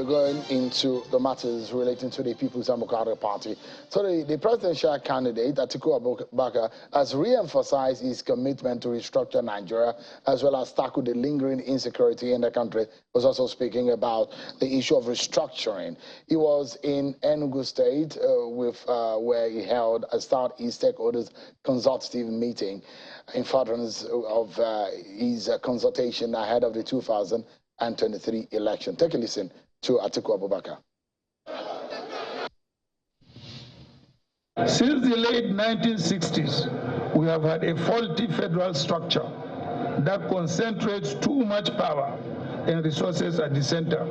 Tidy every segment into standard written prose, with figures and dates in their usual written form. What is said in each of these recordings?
we're going into the matters relating to the People's Democratic Party. So the presidential candidate, Atiku Abubakar, has re-emphasized his commitment to restructure Nigeria as well as tackle the lingering insecurity in the country. He was also speaking about the issue of restructuring. He was in Enugu State where he held a Southeast Stakeholders Consultative meeting in furtherance of his consultation ahead of the 2023 election. Take a listen to Atiku Abubakar. Since the late 1960s, we have had a faulty federal structure that concentrates too much power and resources at the center,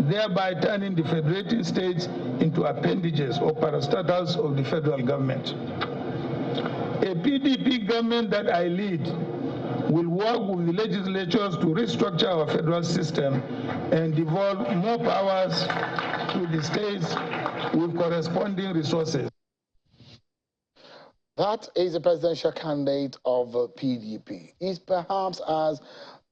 thereby turning the federating states into appendages or parastatals of the federal government. A PDP government that I lead will work with the legislatures to restructure our federal system and devolve more powers to the states with corresponding resources. That is the presidential candidate of PDP. He perhaps has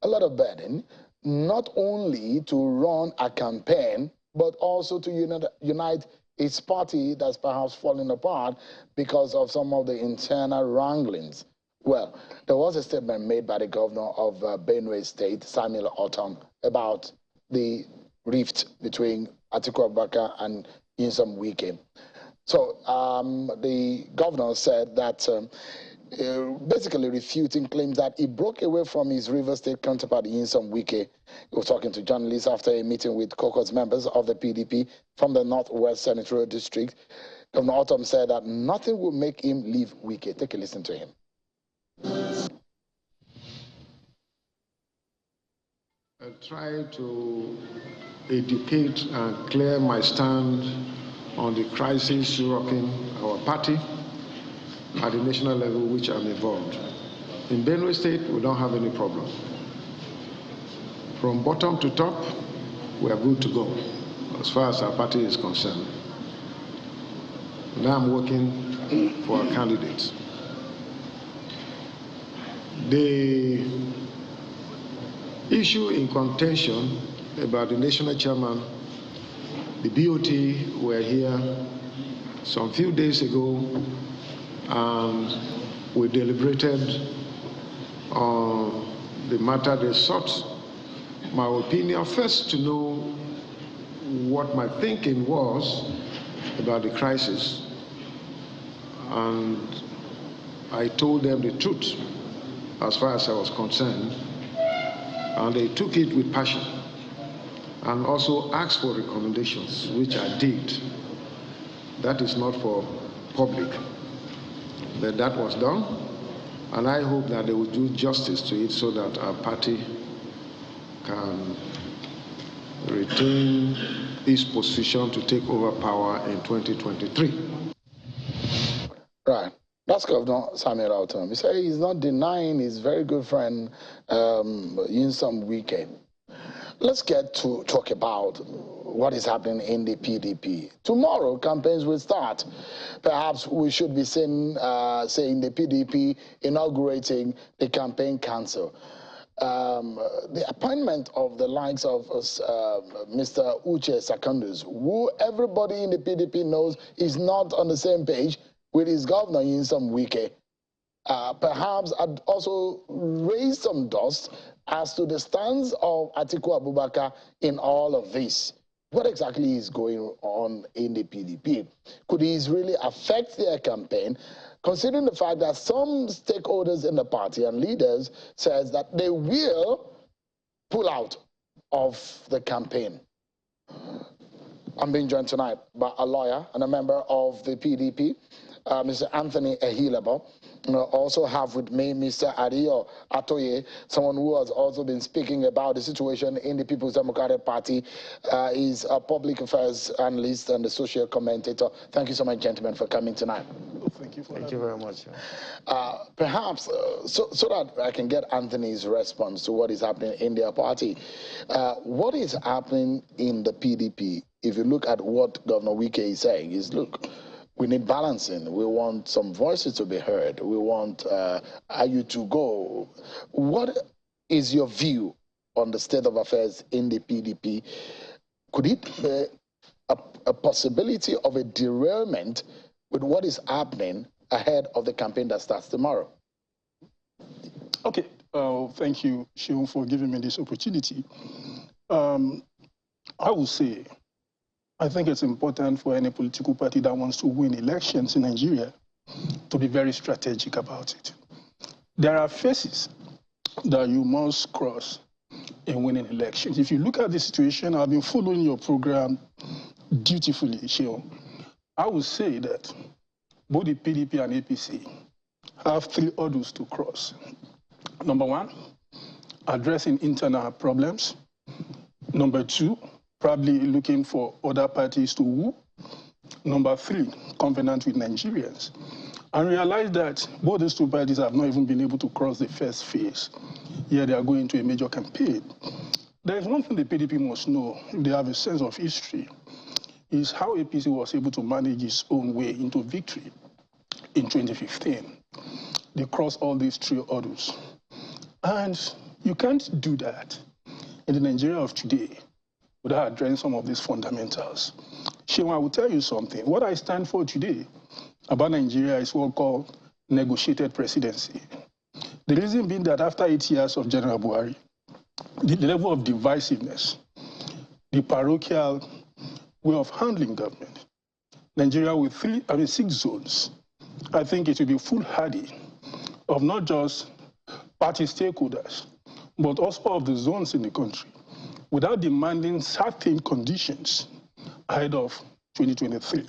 a lot of burden, not only to run a campaign, but also to unite its party that's perhaps falling apart because of some of the internal wranglings. Well, there was a statement made by the governor of Benue State, Samuel Ortom, about the rift between Atiku Abubakar and Nyesom Wike. So the governor said that basically refuting claims that he broke away from his River State counterpart, Nyesom Wike. He was talking to journalists after a meeting with caucus members of the PDP from the Northwest Senatorial District. Governor Ortom said that nothing will make him leave Wike. Take a listen to him. I try to educate and clear my stand on the crisis rocking our party at the national level, which I'm involved. In Benue State, we don't have any problem. From bottom to top, we are good to go as far as our party is concerned. Now I'm working for our candidates. The issue in contention about the national chairman, the BOT were here some few days ago, and we deliberated on the matter. They sought my opinion first to know what my thinking was about the crisis, and I told them the truth as far as I was concerned, and they took it with passion and also asked for recommendations, which I did. That is not for public, but that was done, and I hope that they will do justice to it so that our party can retain its position to take over power in 2023. Right. That's Governor Samuel Ortom. He said he's not denying his very good friend, Nyesom Wike. Let's get to talk about what is happening in the PDP. Tomorrow, campaigns will start. Perhaps we should be saying the PDP inaugurating the campaign council. The appointment of the likes of Mr. Uche Secondus, who everybody in the PDP knows is not on the same page with his governor Nyesom Wike, perhaps had also raised some dust as to the stance of Atiku Abubakar in all of this. What exactly is going on in the PDP? Could this really affect their campaign, considering the fact that some stakeholders in the party and leaders says that they will pull out of the campaign? I'm being joined tonight by a lawyer and a member of the PDP, Mr. Anthony Ehilabo. Also have with me Mr. Adio Atoye, someone who has also been speaking about the situation in the People's Democratic Party. He's a public affairs analyst and a social commentator. Thank you so much, gentlemen, for coming tonight. Thank you very much. Perhaps, so that I can get Anthony's response to what is happening in their party. What is happening in the PDP, if you look at what Governor Wike is saying, is, look, we need balancing. We want some voices to be heard. We want Ayu to go. What is your view on the state of affairs in the PDP, could it be a possibility of a derailment with what is happening ahead of the campaign that starts tomorrow? Okay, thank you, Sheon, for giving me this opportunity. I will say, I think it's important for any political party that wants to win elections in Nigeria to be very strategic about it. There are phases that you must cross in winning elections. If you look at the situation, I've been following your program dutifully, Sheon. I would say that both the PDP and APC have 3 hurdles to cross. Number 1, addressing internal problems. Number 2, probably looking for other parties to woo. Number 3, covenant with Nigerians. And realize that both these 2 parties have not even been able to cross the first phase. Here they are going to a major campaign. There is one thing the PDP must know, if they have a sense of history, is how APC was able to manage its own way into victory in 2015. They crossed all these 3 hurdles. And you can't do that in the Nigeria of today without addressing some of these fundamentals. Sheon, I will tell you something. What I stand for today about Nigeria is what we call negotiated presidency. The reason being that after 8 years of General Buhari, the level of divisiveness, the parochial way of handling government, Nigeria with 6 zones, I think it will be foolhardy of not just party stakeholders, but also of the zones in the country, without demanding certain conditions ahead of 2023.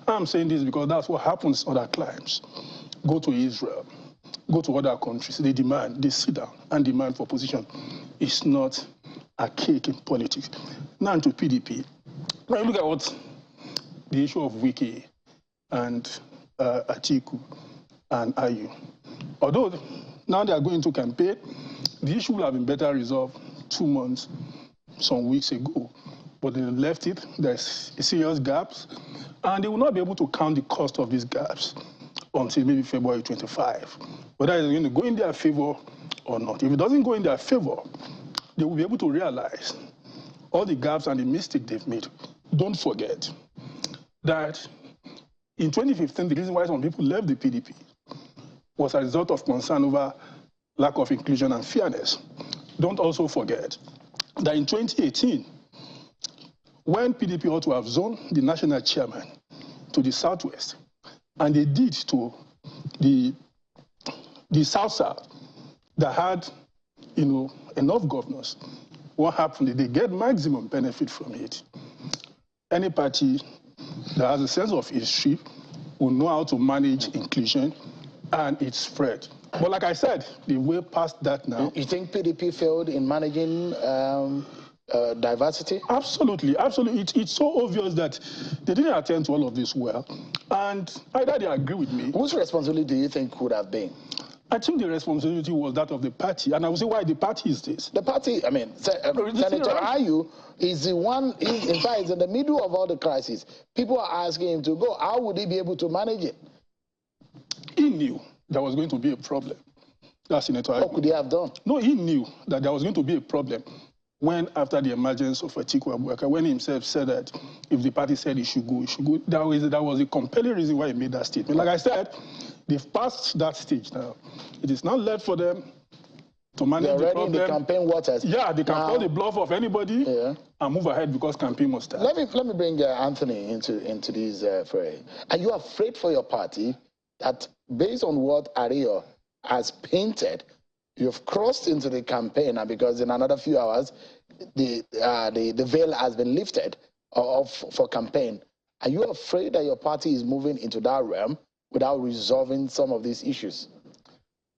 I'm saying this because that's what happens in other climes. Go to Israel, go to other countries, they demand, they sit down and demand for position. It's not a cake in politics. Now to PDP. Now look at what the issue of Wiki and Atiku and Ayu. Although now they are going to campaign, the issue will have been better resolved 2 months, some weeks ago. But they left it, there's serious gaps, and they will not be able to count the cost of these gaps until maybe February 25. Whether it's going to go in their favor or not. If it doesn't go in their favor, they will be able to realize all the gaps and the mistake they've made. Don't forget that in 2015, the reason why some people left the PDP was a result of concern over lack of inclusion and fairness. Don't also forget that in 2018, when PDP ought to have zoned the national chairman to the southwest, and they did to the south-south that had, enough governors, what happened? They get maximum benefit from it. Any party that has a sense of history will know how to manage inclusion and its spread. But like I said, the way past that now. You think PDP failed in managing diversity? Absolutely, absolutely. It's so obvious that they didn't attend to all of this well. And either they agree with me. Whose responsibility do you think would have been? I think the responsibility was that of the party. And I will say why the party is this. The party, I mean, Senator Ayu is the one, in fact, is in the middle of all the crises. People are asking him to go. How would he be able to manage it? He knew there was going to be a problem. That's Senator Ayu. What could he have done? No, he knew that there was going to be a problem when, after the emergence of Atiku Abubakar, when he himself said that if the party said he should go, he should go. That was a compelling reason why he made that statement. Like I said, they've passed that stage now. It is not left for them to manage the problem. The campaign waters. Yeah, they can call the bluff of anybody and move ahead because campaign must start. Let me bring Anthony into this fray. Are you afraid for your party that based on what Ario has painted, you've crossed into the campaign, and because in another few hours, the veil has been lifted for campaign. Are you afraid that your party is moving into that realm without resolving some of these issues?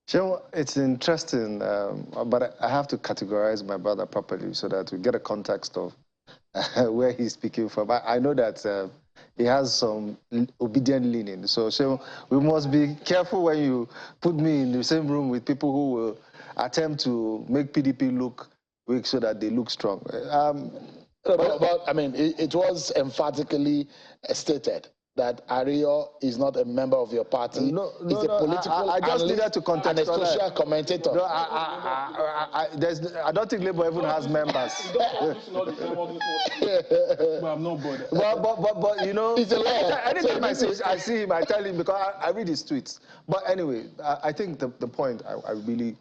Sure, it's interesting, but I have to categorize my brother properly so that we get a context of where he's speaking from. I know that he has some obedient leaning. So we must be careful when you put me in the same room with people who will attempt to make PDP look weak so that they look strong. But I mean, it was emphatically stated that Ario is not a member of your party. No, He's a political I just needed to contextualize. And a social commentator. No, I don't think Labour even has members. But I'm not bothered. But you know, He's a lawyer. anytime I see him, I tell him because I read his tweets. But anyway, I think the point I really,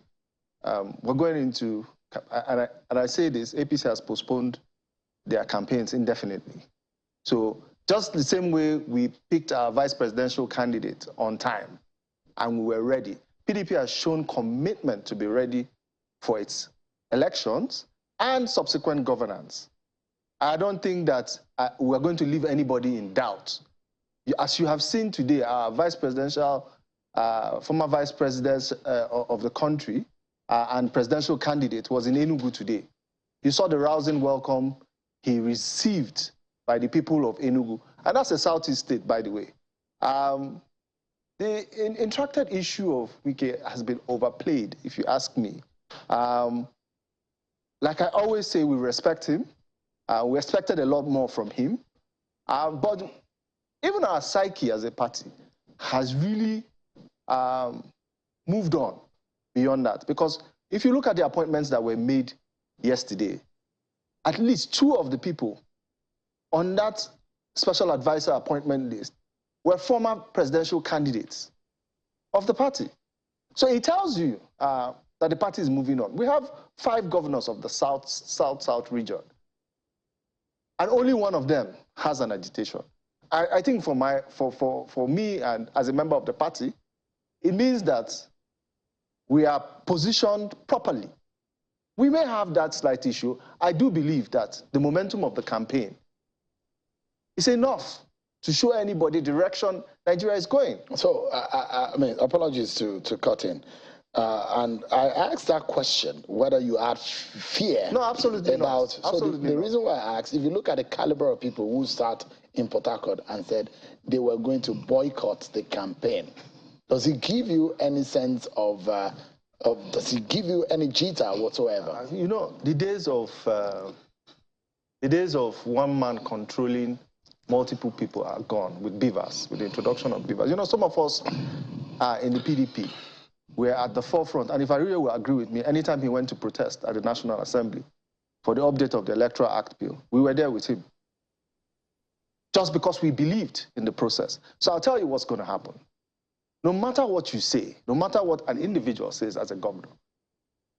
we're going into, and I say this, APC has postponed their campaigns indefinitely. So just the same way we picked our vice presidential candidate on time and we were ready, PDP has shown commitment to be ready for its elections and subsequent governance. I don't think that we're going to leave anybody in doubt. As you have seen today, our vice presidential, former vice president of the country and presidential candidate was in Enugu today. You saw the rousing welcome he received by the people of Enugu. And that's a southeast state, by the way. The intracted issue of Wike has been overplayed, if you ask me. Like I always say, we respect him. We expected a lot more from him. But even our psyche as a party has really moved on beyond that. Because if you look at the appointments that were made yesterday, at least 2 of the people on that special advisor appointment list were former presidential candidates of the party. So it tells you that the party is moving on. We have 5 governors of the South region, and only one of them has an agitation. I think for me and as a member of the party, it means that we are positioned properly. We may have that slight issue. I do believe that the momentum of the campaign is enough to show anybody the direction Nigeria is going. So, I mean, apologies to cut in. And I asked that question, whether you had fear. No, absolutely about, not. Absolutely so the reason why I asked, if you look at the caliber of people who sat in Port Harcourt and said they were going to boycott the campaign, does it give you any sense of does it give you any jitter whatsoever? You know, the days of one man controlling multiple people are gone with Beavers, with the introduction of Beavers. You know, some of us in the PDP were at the forefront, and if I really will agree with me, anytime he went to protest at the National Assembly for the update of the Electoral Act bill, we were there with him. Just because we believed in the process. So I'll tell you what's going to happen. No matter what you say, no matter what an individual says as a governor,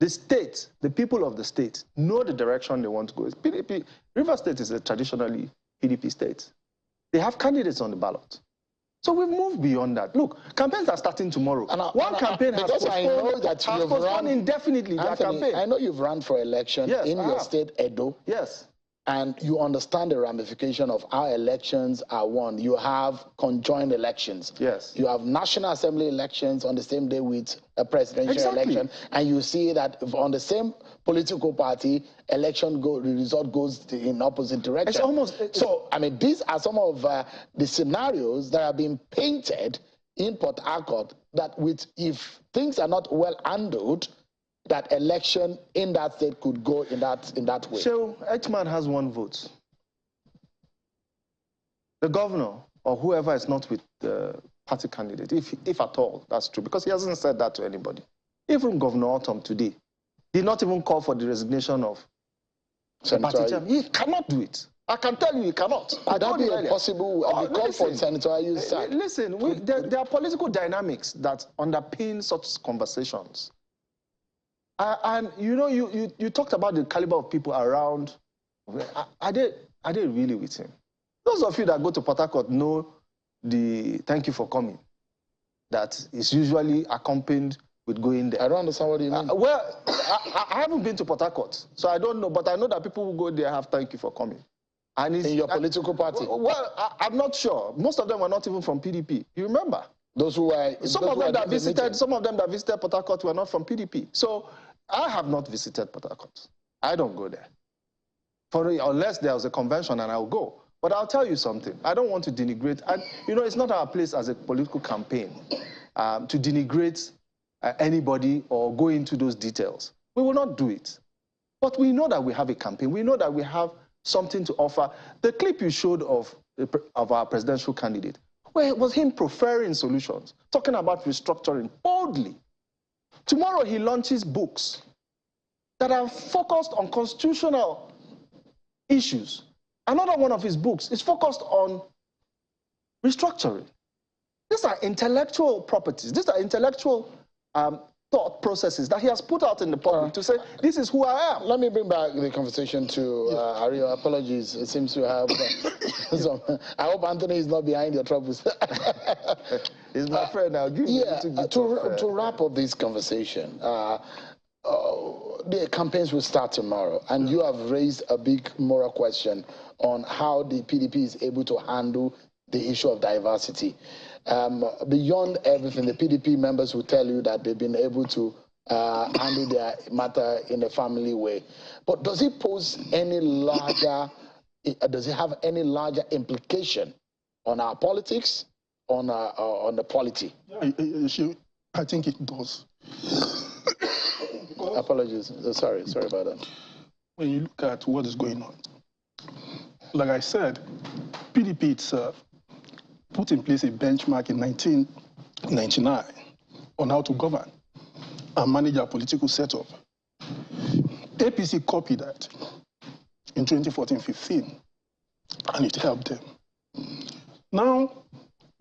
the state, the people of the state, know the direction they want to go. PDP, Rivers State is a traditionally PDP state. They have candidates on the ballot. So we've moved beyond that. Look, campaigns are starting tomorrow. One campaign has postponed indefinitely their campaign. I know you've run for election in your state, Edo. Yes. And you understand the ramification of how elections are won. You have conjoined elections. Yes. You have National Assembly elections on the same day with a presidential election. And you see that on the same political party, the result goes in opposite direction. It's almost... So, I mean, these are some of the scenarios that are being painted in Port Harcourt that if things are not well handled, that election in that state could go in that way. So each man has 1 vote. The governor or whoever is not with the party candidate, if at all, that's true, because he hasn't said that to anybody. Even Governor Autumn today did not even call for the resignation of the party chairman. He cannot do it. I can tell you he cannot. Could that be a possible call for Senator Ayu's side? Listen, there are political dynamics that underpin such conversations. And you know, you talked about the caliber of people around. Are they really with him? Those of you that go to Port Harcourt know the thank you for coming that is usually accompanied with going there. I don't understand what you mean. Well, I haven't been to Port Harcourt, so I don't know, but I know that people who go there have thank you for coming. And in your political party? Well, I'm not sure. Most of them were not even from PDP. You remember? Some of them that visited Port Harcourt were not from PDP. So I have not visited Port Harcourt. I don't go there. Unless there was a convention and I'll go. But I'll tell you something. I don't want to denigrate. And, you know, it's not our place as a political campaign to denigrate anybody or go into those details. We will not do it. But we know that we have a campaign. We know that we have something to offer. The clip you showed of our presidential candidate Well, it was him preferring solutions, talking about restructuring boldly. Tomorrow he launches books that are focused on constitutional issues. Another one of his books is focused on restructuring. These are intellectual properties. These are intellectual thought processes that he has put out in the public to say, this is who I am. Let me bring back the conversation to Ario. Apologies. It seems to have some. I hope Anthony is not behind your troubles. He's my friend. I'll give you to wrap up this conversation, the campaigns will start tomorrow, and you have raised a big moral question on how the PDP is able to handle the issue of diversity. Beyond everything, the PDP members will tell you that they've been able to handle their matter in a family way. But does it pose any larger, does it have any larger implication on our politics, on the polity? Yeah, I think it does. Apologies. Sorry about that. When you look at what is going on, like I said, PDP itself put in place a benchmark in 1999 on how to govern and manage our political setup. APC copied that in 2014-15, and it helped them. Now,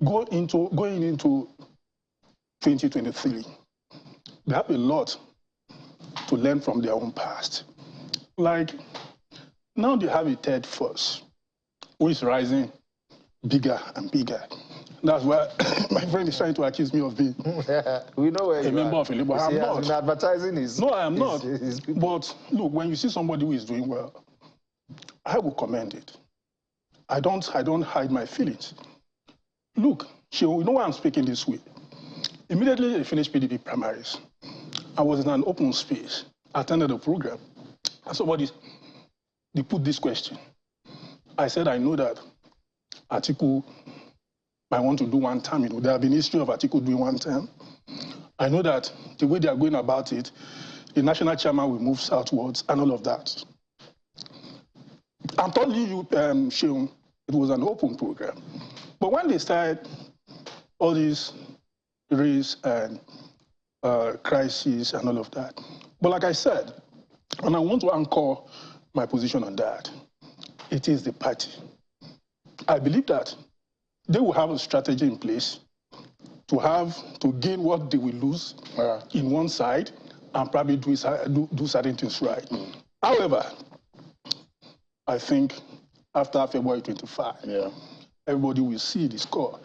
going into 2023, they have a lot to learn from their own past. Like, now they have a third force who is rising bigger and bigger. That's why my friend is trying to accuse me of being we know where a member of a Labour. I'm not. Advertising is. No, I am not. But look, when you see somebody who is doing well, I will commend it. I don't hide my feelings. Look, you know why I'm speaking this way. Immediately I finished PDP primaries. I was in an open space, attended the program, and they put this question. I said, I know that Atiku might want to do one term. You know, there have been history of Atiku doing one term. I know that the way they are going about it, the national chairman will move southwards and all of that. I'm telling you, Sheung, it was an open program. But when they started all these race and crisis and all of that, but like I said, and I want to anchor my position on that, it is the party. I believe that they will have a strategy in place to gain what they will lose in one side and probably do certain things right. However, I think after February 25, everybody will see the score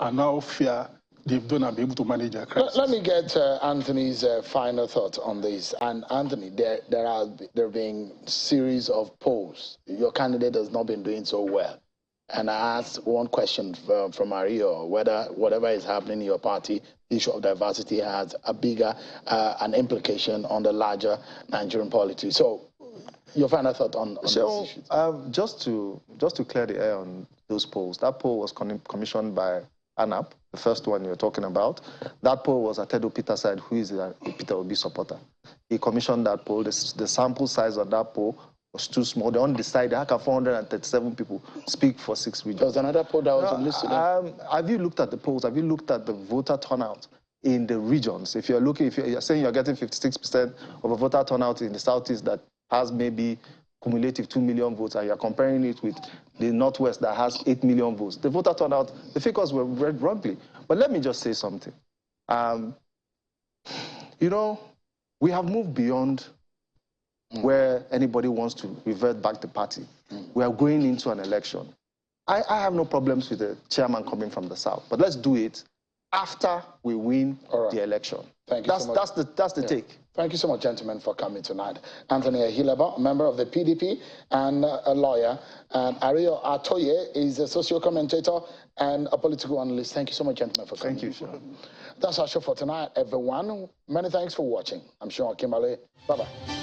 and now fear they've done and be able to manage their crisis. Let me get Anthony's final thoughts on this. And Anthony, there have been series of polls. Your candidate has not been doing so well. And I asked one question from Mario, whether whatever is happening in your party, the issue of diversity has a bigger an implication on the larger Nigerian polity. So, your final thought on this issue? Just to clear the air on those polls, that poll was commissioned by ANAP, the first one you're talking about. That poll was Atedo Peterside, who is a Peter Obi supporter. He commissioned that poll. The sample size on that poll was too small. They undecided. How can 437 people speak for 6 regions? There was another poll that was listed. Have you looked at the polls? Have you looked at the voter turnout in the regions? If you're saying you're getting 56% of a voter turnout in the Southeast that has maybe cumulative 2 million votes, and you're comparing it with the Northwest that has 8 million votes, the voter turnout, the figures were read wrongly. But let me just say something. You know, we have moved beyond where anybody wants to revert back the party. We are going into an election. I have no problems with the chairman coming from the South, but let's do it after we win the election. Thank you so much. That's the take. Thank you so much, gentlemen, for coming tonight. Anthony Ahilaba, a member of the PDP and a lawyer, and Ario Atoye is a socio-commentator and a political analyst. Thank you so much, gentlemen, for coming. Thank you, Sean. That's our show for tonight, everyone. Many thanks for watching. I'm Sean Kimberley. Bye-bye.